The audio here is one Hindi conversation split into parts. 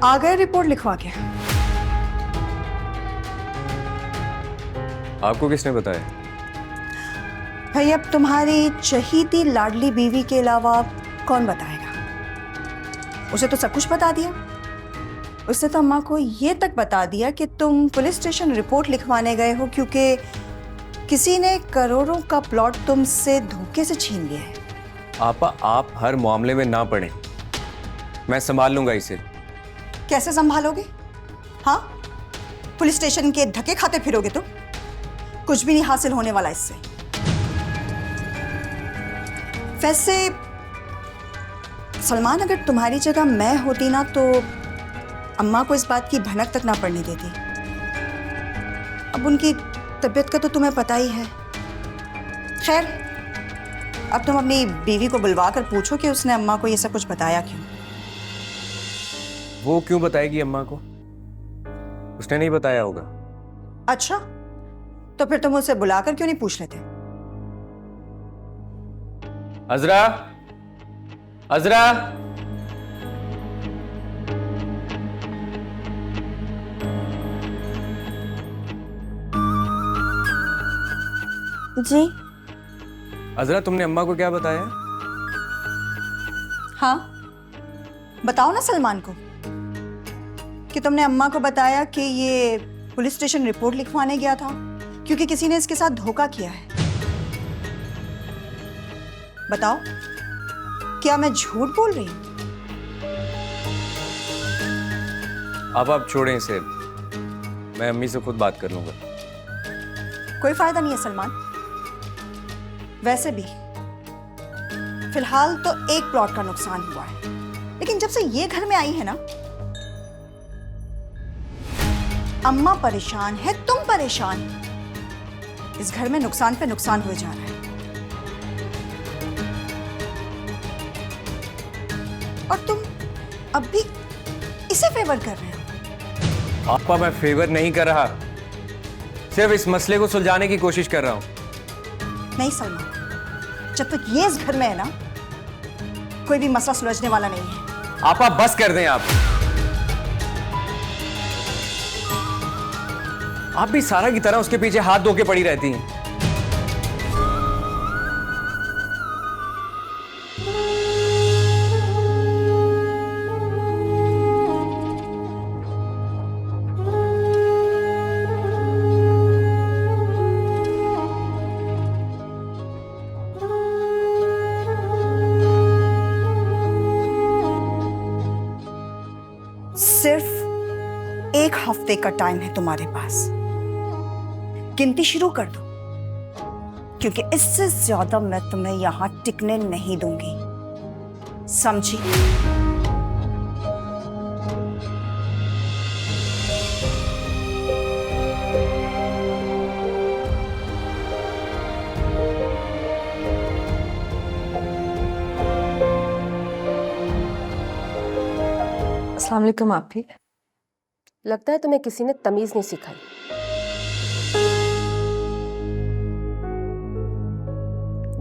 आ गए रिपोर्ट लिखवा के? आपको किसने बताया? भाई अब तुम्हारी चहीती लाडली बीवी के अलावा कौन बताएगा? उसे तो सब कुछ बता दिया। उसने तो अम्मा को ये तक बता दिया कि तुम पुलिस स्टेशन रिपोर्ट लिखवाने गए हो क्योंकि किसी ने करोड़ों का प्लॉट तुमसे धोखे से छीन लिया है। आपा, आप हर मामले में ना पड़े, मैं संभाल लूंगा इसे। कैसे संभालोगे? हाँ, पुलिस स्टेशन के धक्के खाते फिरोगे तुम? कुछ भी नहीं हासिल होने वाला इससे। वैसे सलमान, अगर तुम्हारी जगह मैं होती ना तो अम्मा को इस बात की भनक तक ना पड़ने देती। अब उनकी तबीयत का तो तुम्हें पता ही है। खैर, अब तुम अपनी बीवी को बुलवा कर पूछो कि उसने अम्मा को ये सब कुछ बताया क्यों। वो क्यों बताएगी अम्मा को? उसने नहीं बताया होगा। अच्छा, तो फिर तुम उसे बुलाकर क्यों नहीं पूछ लेते? अजरा, अजरा, जी अजरा, तुमने अम्मा को क्या बताया? हाँ, बताओ ना सलमान को कि तुमने अम्मा को बताया कि ये पुलिस स्टेशन रिपोर्ट लिखवाने गया था क्योंकि किसी ने इसके साथ धोखा किया है। बताओ, क्या मैं झूठ बोल रही हूं? अब आप छोड़ें इसे, मैं अम्मी से खुद बात कर लूंगा। कोई फायदा नहीं है सलमान। वैसे भी फिलहाल तो एक प्लॉट का नुकसान हुआ है, लेकिन जब से ये घर में आई है ना, अम्मा परेशान है, तुम परेशान। इस घर में नुकसान पे नुकसान हुए जा रहा है। और तुम अब भी इसे फेवर कर रहे हो। आपा, मैं फेवर नहीं कर रहा, सिर्फ इस मसले को सुलझाने की कोशिश कर रहा हूं। नहीं सलमान, जब तक ये इस घर में है ना, कोई भी मसला सुलझने वाला नहीं है। आपा, बस कर दें आप। आप भी सारा की तरह उसके पीछे हाथ धो के पड़ी रहती हैं। सिर्फ एक हफ्ते का टाइम है तुम्हारे पास। गिनती शुरू कर दो, क्योंकि इससे ज्यादा मैं तुम्हें यहां टिकने नहीं दूंगी, समझी? अस्सलाम वालेकुम आपी। लगता है तुम्हें किसी ने तमीज नहीं सिखाई।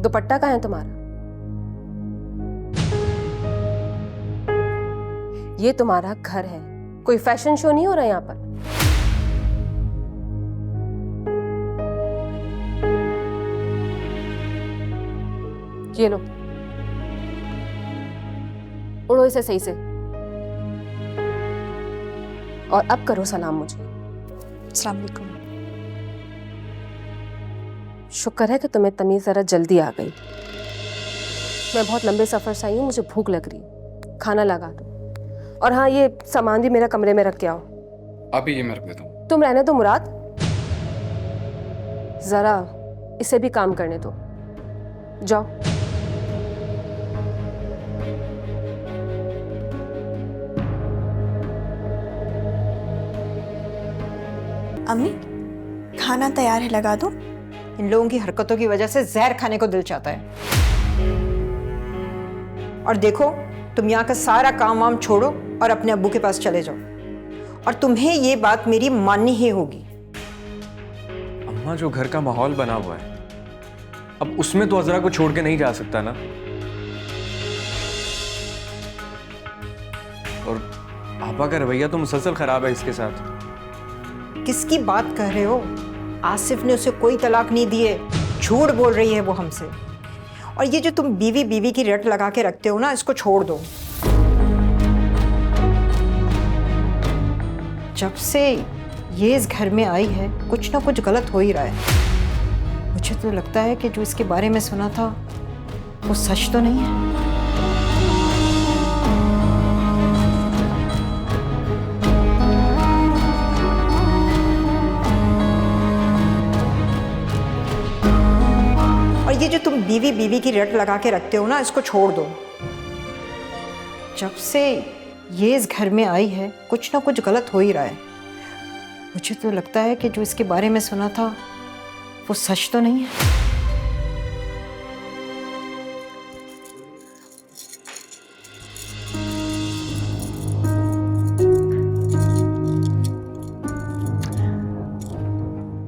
दुपट्टा कहाँ है तुम्हारा? ये तुम्हारा घर है, कोई फैशन शो नहीं हो रहा यहाँ पर। ये लो, उड़ो इसे सही से। और अब करो सलाम मुझे। अस्सलाम वालेकुम। शुक्र है कि तुम्हें तमीज जरा जल्दी आ गई। मैं बहुत लंबे सफर से आई हूँ, मुझे भूख लग रही, खाना लगा दो। और हाँ, ये सामान भी मेरा कमरे में रख के आओ। आप ही ये मैं रख देता हूँ। तुम रहने दो मुराद, जरा इसे भी काम करने दो। जाओ। अम्मी, खाना तैयार है, लगा दो। इन लोगों की हरकतों की वजह से जहर खाने को दिल चाहता है। और देखो, तुम यहाँ का सारा काम वाम छोड़ो और अपने अब्बू के पास चले जाओ। और तुम्हें ये बात मेरी माननी ही होगी। अम्मा, जो घर का माहौल बना हुआ है, अब उसमें तो अजरा को छोड़ के नहीं जा सकता ना। और अब्बा का रवैया तो मुसलसल खराब है इसके साथ। किसकी बात कर रहे हो? आसिफ ने उसे कोई तलाक नहीं दी है, झूठ बोल रही है वो हमसे। और ये जो तुम बीवी बीवी की रट लगा के रखते हो ना, इसको छोड़ दो। जब से ये इस घर में आई है कुछ ना कुछ गलत हो ही रहा है। मुझे तो लगता है कि जो इसके बारे में सुना था वो सच तो नहीं है। और ये जो तुम बीवी बीवी की रट लगा के रखते हो ना, इसको छोड़ दो। जब से ये इस घर में आई है कुछ ना कुछ गलत हो ही रहा है। मुझे तो लगता है कि जो इसके बारे में सुना था वो सच तो नहीं है।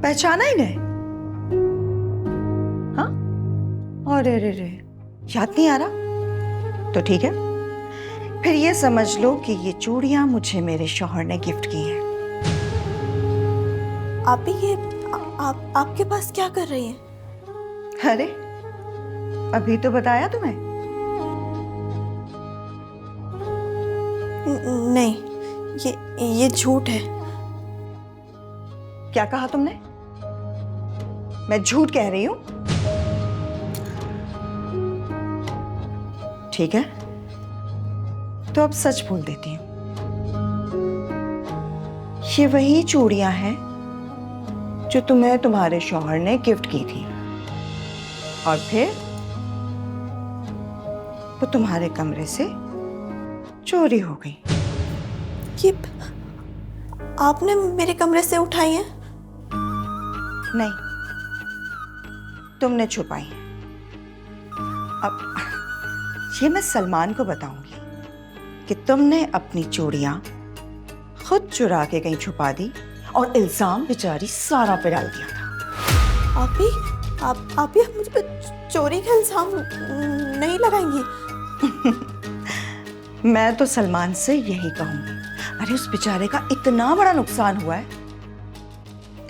पहचाना ही नहीं? हाँ, अरे रे रे, याद नहीं आ रहा? तो ठीक है, फिर ये समझ लो कि ये चूड़ियां मुझे मेरे शौहर ने गिफ्ट की हैं। आप भी ये आपके पास क्या कर रही हैं? अरे अभी तो बताया तुम्हें। नहीं, ये झूठ है। क्या कहा तुमने? मैं झूठ कह रही हूं? ठीक है, तो अब सच बोल देती हूँ। ये वही चूड़ियां हैं जो तुम्हें तुम्हारे शौहर ने गिफ्ट की थी, और फिर वो तुम्हारे कमरे से चोरी हो गई। ये आपने मेरे कमरे से उठाई है? नहीं, तुमने छुपाई है। अब ये मैं सलमान को बताऊंगी कि तुमने अपनी चूड़ियां खुद चुरा के कहीं छुपा दी और इल्जाम बेचारी सारा पे डाल दिया था। आप भी मुझ पे चोरी का इल्जाम नहीं लगाएंगी? मैं तो सलमान से यही कहूंगी। अरे उस बेचारे का इतना बड़ा नुकसान हुआ है,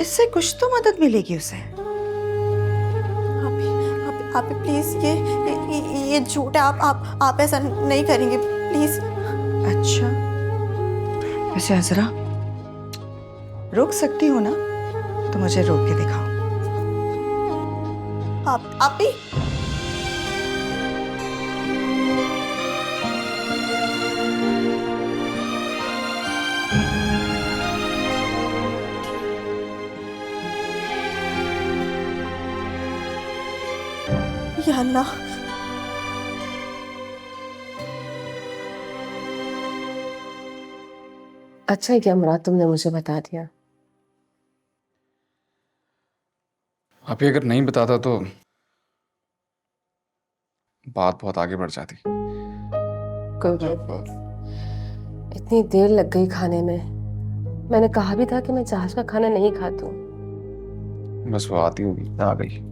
इससे कुछ तो मदद मिलेगी उसे। आप प्लीज, ये झूठ है। आप ऐसा नहीं करेंगे प्लीज। अच्छा, वैसे अजरा रोक सकती हो ना, तो मुझे रोक के दिखाओ। आप भी? या अल्लाह, अच्छा है क्या मुराद, तुमने मुझे बता दिया। आप ये अगर नहीं बताता तो बात बहुत आगे बढ़ जाती। कोई बात नहीं, इतनी देर लग गई खाने में। मैंने कहा भी था कि मैं जहाज का खाना नहीं खाती हूँ। बस वो आती होगी, आ गई।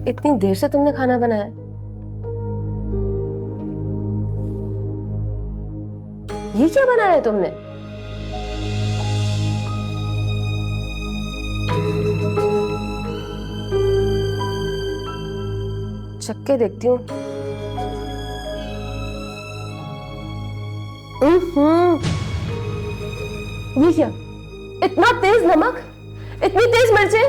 इतनी देर से तुमने खाना बनाया? ये क्या बनाया है तुमने? चक्के देखती हूँ। ये क्या? इतना तेज नमक, इतनी तेज मिर्चें?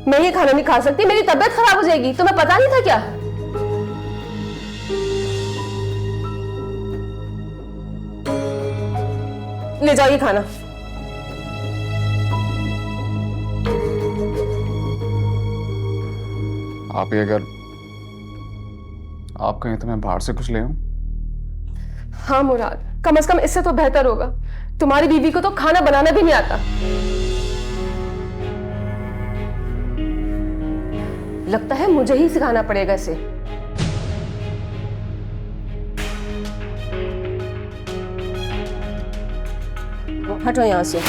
मैं ये खाना नहीं खा सकती, मेरी तबीयत खराब हो जाएगी। तुम्हें पता नहीं था क्या? ले जाओ ये खाना। आप ये अगर आप कहें तो मैं बाहर से कुछ ले आऊं? हाँ मुराद, कम से कम इससे तो बेहतर होगा। तुम्हारी बीवी को तो खाना बनाना भी नहीं आता। लगता है मुझे ही सिखाना पड़ेगा इसे। हटो यहां से।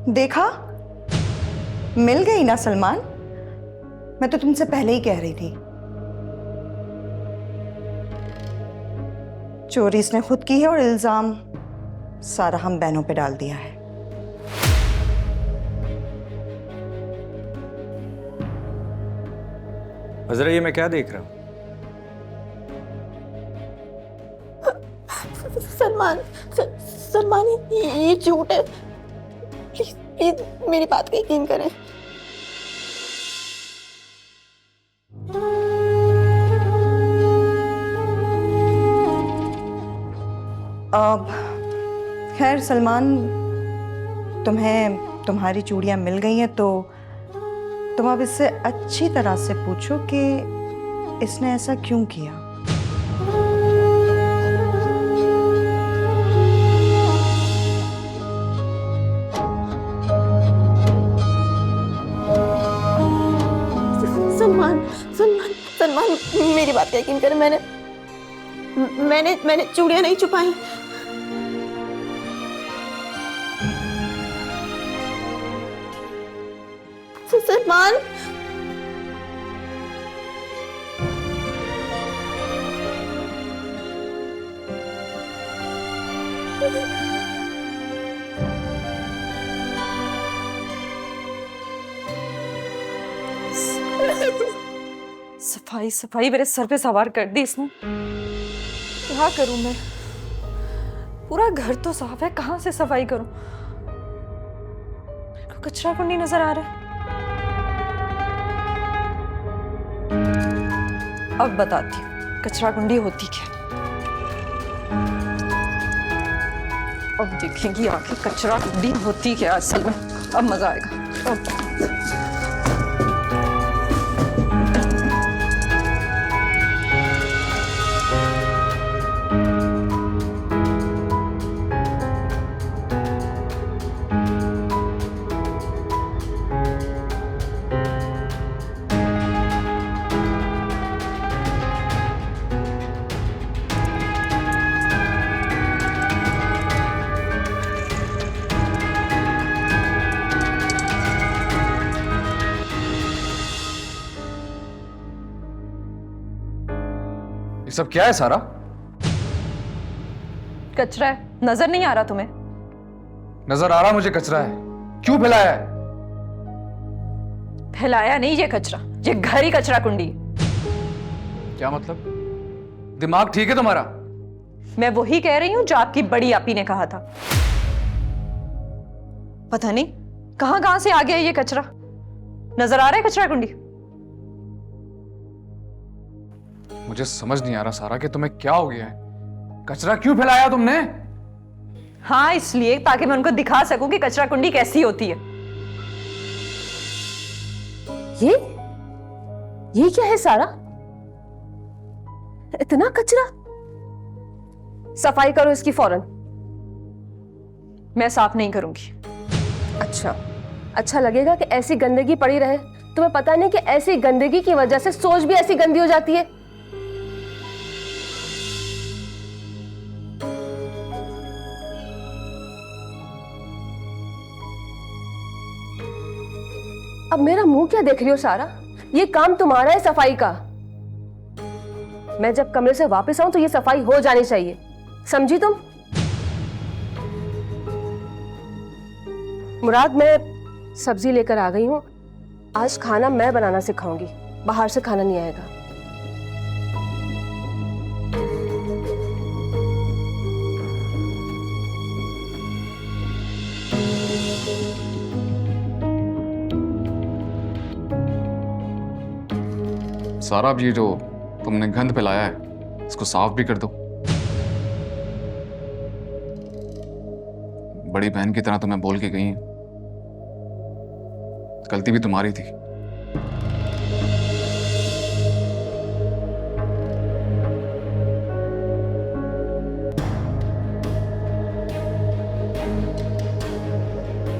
देखा, मिल गई ना सलमान। मैं तो तुमसे पहले ही कह रही थी। चोरी इसने खुद की है और इल्जाम सारा हम बहनों पे डाल दिया है। अजरा, ये मैं क्या देख रहा हूँ? सलमान, सलमान, ये झूठ है। प्लीज प्लीज मेरी बात का यकीन करें। अब खैर सलमान, तुम्हें तुम्हारी चूड़ियां मिल गई हैं तो तुम अब इससे अच्छी तरह से पूछो कि इसने ऐसा क्यों किया। सलमान, सलमान, सलमान, मेरी बात का यकीन करें। मैंने चूड़ियां नहीं छुपाई। सलमान, सफाई सफाई मेरे सर पे सवार कर दी इसने। क्या करूं मैं? पूरा घर तो साफ है, कहां से सफाई करूं? मेरे को कचरा कुंडी नजर आ रहा है। अब बताती हूँ कचरा कुंडी होती क्या। अब देखेंगी आखिर कचरा कुंडी होती क्या असल में। अब मजा आएगा। अब ये सब क्या है सारा? कचरा है, नजर नहीं आ रहा तुम्हें? नजर आ रहा मुझे कचरा है। क्यों फैलाया है? फैलाया नहीं ये कचरा, ये घर ही कचरा कुंडी है। क्या मतलब? दिमाग ठीक है तुम्हारा? मैं वही कह रही हूं जो आपकी बड़ी आपी ने कहा था। पता नहीं कहां कहां से आ गया ये कचरा। नजर आ रहा है कचरा कुंडी? मुझे समझ नहीं आ रहा सारा कि तुम्हें क्या हो गया है। कचरा क्यों फैलाया तुमने? हाँ, इसलिए ताकि मैं उनको दिखा सकूं कि कचरा कुंडी कैसी होती है। ये क्या है सारा? इतना कचरा? सफाई करो इसकी फौरन। मैं साफ नहीं करूंगी। अच्छा लगेगा कि ऐसी गंदगी पड़ी रहे? तुम्हें पता नहीं कि ऐसी गंदगी की वजह से सोच भी ऐसी गंदी हो जाती है। अब मेरा मुंह क्या देख रही हो सारा? ये काम तुम्हारा है सफाई का। मैं जब कमरे से वापस आऊं तो ये सफाई हो जानी चाहिए, समझी तुम? मुराद, मैं सब्जी लेकर आ गई हूं। आज खाना मैं बनाना सिखाऊंगी, बाहर से खाना नहीं आएगा। सारा अब ये जो तुमने गंद फैलाया है इसको साफ भी कर दो। बड़ी बहन की तरह तुम्हें बोल के गई, गलती भी तुम्हारी थी।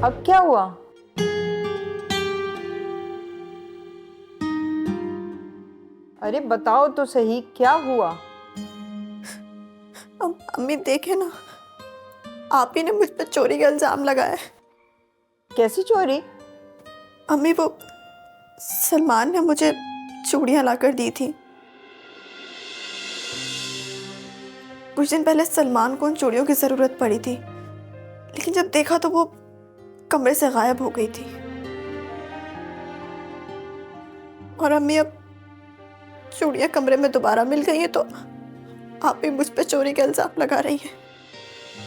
अब क्या हुआ? अरे बताओ तो सही, क्या हुआ? अम्मी देखे ना, आप ही ने मुझ पर चोरी का इल्जाम लगाया है। कैसी चोरी? अम्मी वो सलमान ने मुझे चूड़ियां लाकर दी थी। कुछ दिन पहले सलमान को उन चूड़ियों की जरूरत पड़ी थी, लेकिन जब देखा तो वो कमरे से गायब हो गई थी। और अम्मी अब चूड़ियां कमरे में दोबारा मिल गई हैं, तो आप भी मुझ पे चोरी का इल्जाम लगा रही हैं।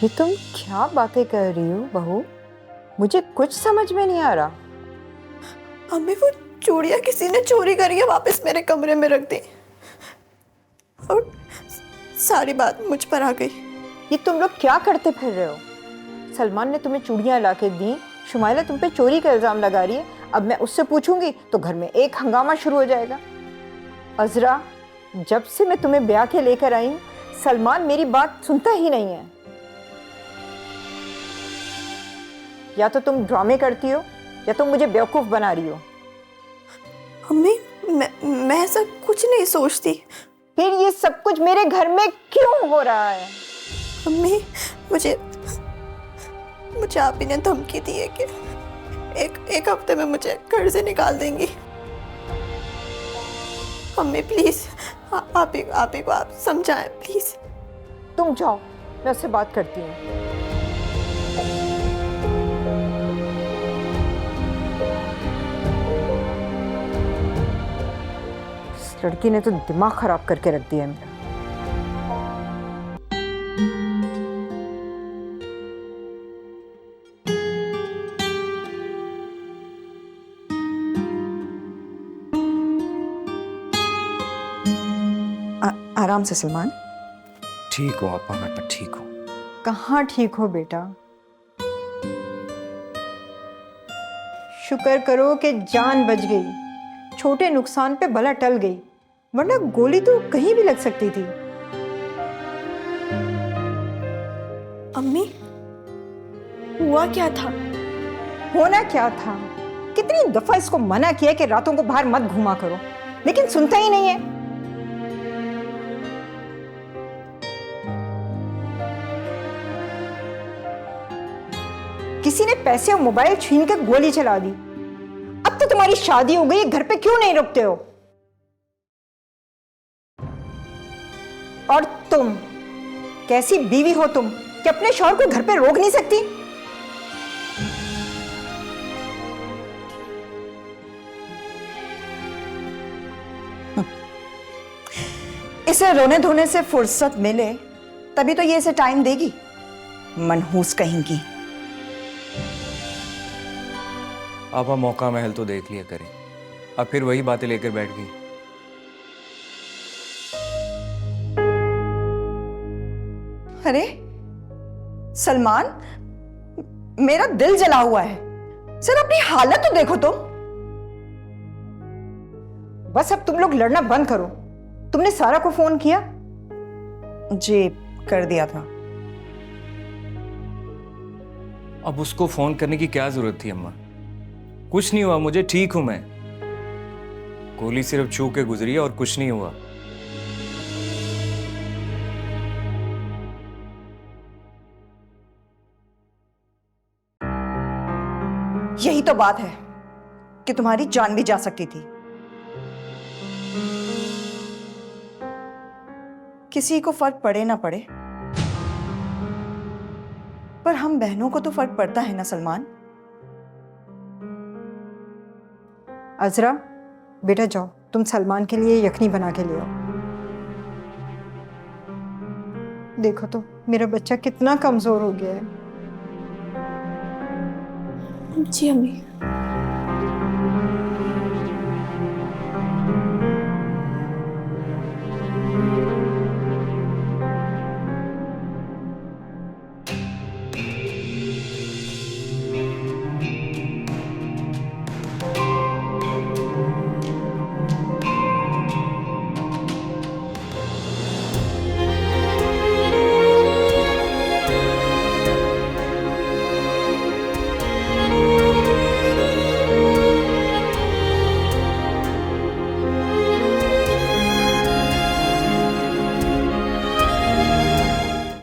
ये तुम क्या बातें कर रही हो बहू? मुझे कुछ समझ में नहीं आ रहा। अम्मी वो चूड़ियां किसी ने चोरी करी है, वापस मेरे कमरे में रख दी और सारी बात मुझ पर आ गई। ये तुम लोग क्या करते फिर रहे हो? सलमान ने तुम्हें चूड़ियां ला के दी, शुमाइला तुम पे चोरी का इल्जाम लगा रही है। अब मैं उससे पूछूंगी तो घर में एक हंगामा शुरू हो जाएगा। अजरा, जब से मैं तुम्हें ब्याह के लेकर आई हूं, सलमान मेरी बात सुनता ही नहीं है। या तो तुम ड्रामे करती हो या तुम मुझे बेवकूफ बना रही हो। अम्मी मैं ऐसा कुछ नहीं सोचती। फिर ये सब कुछ मेरे घर में क्यों हो रहा है? अम्मी मुझे आप ही ने धमकी दी है कि एक हफ्ते में मुझे घर से निकाल देंगी। अम्मी प्लीज आप ही को आप समझाएं प्लीज। तुम जाओ, मैं उससे बात करती हूँ। इस लड़की ने तो दिमाग खराब करके रख दिया है मेरा। आराम से सलमान। ठीक हो आपा, मैं ठीक हूँ। कहाँ ठीक हो बेटा? शुक्र करो कि जान बच गई। छोटे नुकसान पे भला टल गई, वरना गोली तो कहीं भी लग सकती थी। अम्मी हुआ क्या था? होना क्या था? कितनी दफा इसको मना किया कि रातों को बाहर मत घुमा करो, लेकिन सुनता ही नहीं है। किसी ने पैसे और मोबाइल छीन कर गोली चला दी। अब तो तुम्हारी शादी हो गई, घर पे क्यों नहीं रुकते हो? और तुम कैसी बीवी हो तुम कि अपने शौहर को घर पे रोक नहीं सकती? इसे रोने धोने से फुर्सत मिले तभी तो ये इसे टाइम देगी, मनहूस कहेंगी। आपा मौका महल तो देख लिया करें, अब फिर वही बातें लेकर बैठ गई। अरे सलमान, मेरा दिल जला हुआ है। सर अपनी हालत तो देखो तुम। बस अब तुम लोग लड़ना बंद करो। तुमने सारा को फोन किया? जी कर दिया था। अब उसको फोन करने की क्या जरूरत थी अम्मा? कुछ नहीं हुआ, मुझे ठीक हूं मैं। गोली सिर्फ छू के गुजरी है और कुछ नहीं हुआ। यही तो बात है कि तुम्हारी जान भी जा सकती थी। किसी को फर्क पड़े ना पड़े, पर हम बहनों को तो फर्क पड़ता है ना सलमान। अजरा बेटा जाओ, तुम सलमान के लिए यखनी बना के ले आओ। देखो तो मेरा बच्चा कितना कमजोर हो गया है। जी अम्मी।